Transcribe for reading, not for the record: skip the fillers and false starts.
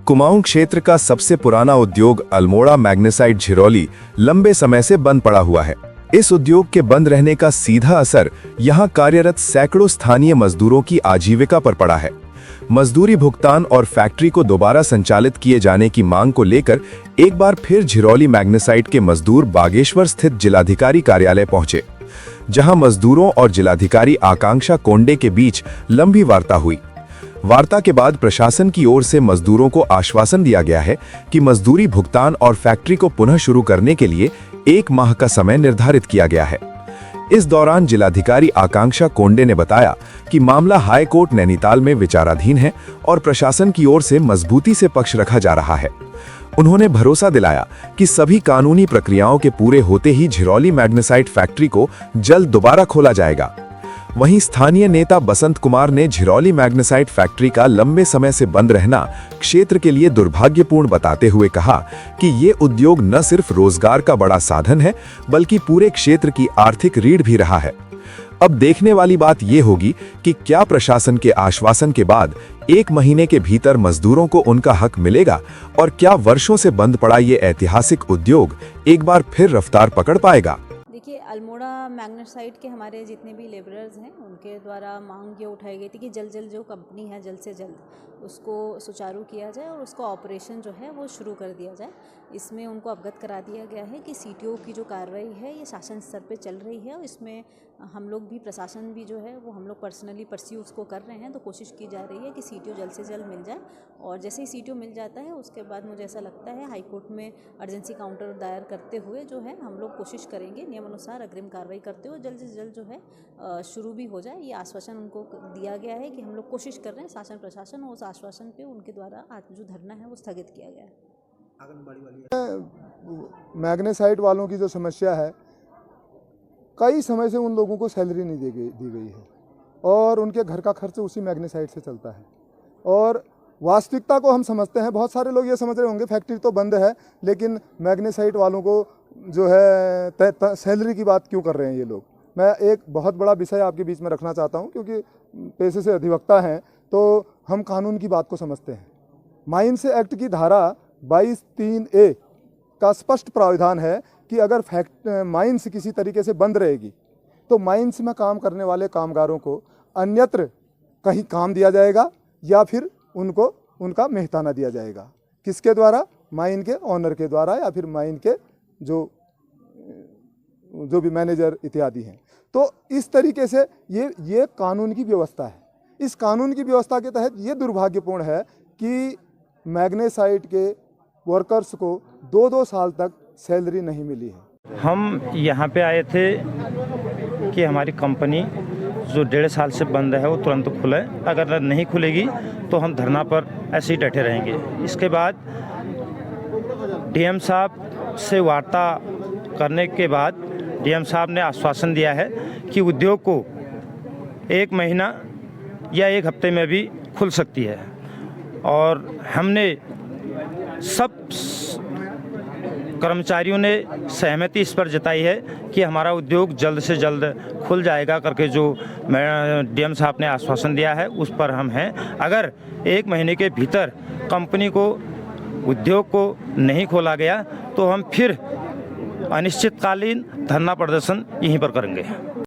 कुमाऊं क्षेत्र का सबसे पुराना उद्योग अल्मोड़ा मैग्नेसाइट झिरौली लंबे समय से बंद पड़ा हुआ है। इस उद्योग के बंद रहने का सीधा असर यहां कार्यरत सैकड़ों स्थानीय मजदूरों की आजीविका पर पड़ा है। मजदूरी भुगतान और फैक्ट्री को दोबारा संचालित किए जाने की मांग को लेकर एक बार फिर झिरौली मैग्नेसाइट के मजदूर बागेश्वर स्थित जिलाधिकारी कार्यालय पहुंचे, जहां मजदूरों और जिलाधिकारी आकांक्षा कोंडे के बीच लंबी वार्ता हुई। वार्ता के बाद प्रशासन की ओर से मजदूरों को आश्वासन दिया गया है कि मजदूरी भुगतान और फैक्ट्री को पुनः शुरू करने के लिए 1 माह का समय निर्धारित किया गया है। इस दौरान जिलाधिकारी आकांक्षा कोंडे ने बताया कि मामला हाई कोर्ट नैनीताल में विचाराधीन है और प्रशासन की ओर से मजबूती से पक्ष रखा जा रहा है। उन्होंने भरोसा दिलाया कि सभी कानूनी प्रक्रियाओं के पूरे होते ही झिरौली मैग्नेसाइट फैक्ट्री को जल्द दोबारा खोला जाएगा। वहीं स्थानीय नेता बसंत कुमार ने झिरौली मैग्नेसाइट फैक्ट्री का लंबे समय से बंद रहना क्षेत्र के लिए दुर्भाग्यपूर्ण बताते हुए कहा कि ये उद्योग न सिर्फ रोजगार का बड़ा साधन है, बल्कि पूरे क्षेत्र की आर्थिक रीढ़ भी रहा है। अब देखने वाली बात ये होगी कि क्या प्रशासन के आश्वासन के बाद 1 महीने के भीतर मजदूरों को उनका हक मिलेगा और क्या वर्षों से बंद पड़ा ये ऐतिहासिक उद्योग एक बार फिर रफ्तार पकड़ पाएगा। देखिए, अल्मोड़ा मैग्नेसाइट के हमारे जितने भी लेबरर्स हैं उनके द्वारा मांग ये उठाई गई थी कि जल्द जो कंपनी है जल्द से जल्द उसको सुचारू किया जाए और उसका ऑपरेशन जो है वो शुरू कर दिया जाए। इसमें उनको अवगत करा दिया गया है कि सीटीओ की जो कार्रवाई है ये शासन स्तर पे चल रही है और इसमें हम लोग भी, प्रशासन भी जो है वो हम लोग पर्सनली परस्यू उसको कर रहे हैं। तो कोशिश की जा रही है कि सीटीओ जल्द से जल्द मिल जाए और जैसे ही सीटीओ मिल जाता है उसके बाद मुझे ऐसा लगता है हाई कोर्ट में अर्जेंसी काउंटर दायर करते हुए जो है हम लोग कोशिश करेंगे नियमानुसार अग्रिम कार्रवाई करते हुए जल्द से जल्द जो है शुरू भी हो जाए। ये आश्वासन उनको दिया गया है कि हम लोग कोशिश कर रहे हैं, शासन प्रशासन, और उस आश्वासन पे उनके द्वारा आज जो धरना है वो स्थगित किया गया है। मैग्नेसाइट वालों की जो समस्या है, कई समय से उन लोगों को सैलरी नहीं दी गई है और उनके घर का खर्च उसी मैग्नेसाइट से चलता है। और वास्तविकता को हम समझते हैं, बहुत सारे लोग ये समझ रहे होंगे फैक्ट्री तो बंद है, लेकिन मैग्नेसाइट वालों को जो है सैलरी की बात क्यों कर रहे हैं ये लोग। मैं एक बहुत बड़ा विषय आपके बीच में रखना चाहता हूँ, क्योंकि पेशे से अधिवक्ता हैं तो हम कानून की बात को समझते हैं। माइंस एक्ट की धारा 22(3)A का स्पष्ट प्रावधान है कि अगर माइंस किसी तरीके से बंद रहेगी तो माइंस में काम करने वाले कामगारों को अन्यत्र कहीं काम दिया जाएगा या फिर उनको उनका मेहताना दिया जाएगा। किसके द्वारा? माइन के ऑनर के द्वारा या फिर माइन के जो भी मैनेजर इत्यादि हैं। तो इस तरीके से ये कानून की व्यवस्था है। इस कानून की व्यवस्था के तहत ये दुर्भाग्यपूर्ण है कि मैग्नेसाइट के वर्कर्स को 2-2 साल तक सैलरी नहीं मिली है। हम यहाँ पे आए थे कि हमारी कंपनी जो 1.5 साल से बंद है वो तुरंत खुले, अगर नहीं खुलेगी तो हम धरना पर ऐसे ही डटे रहेंगे। इसके बाद डीएम साहब से वार्ता करने के बाद डीएम साहब ने आश्वासन दिया है कि उद्योग को 1 महीना या 1 हफ्ते में भी खुल सकती है और हमने सब कर्मचारियों ने सहमति इस पर जताई है कि हमारा उद्योग जल्द से जल्द खुल जाएगा करके जो डीएम साहब ने आश्वासन दिया है उस पर हम हैं। अगर 1 महीने के भीतर कंपनी को, उद्योग को नहीं खोला गया तो हम फिर अनिश्चितकालीन धरना प्रदर्शन यहीं पर करेंगे।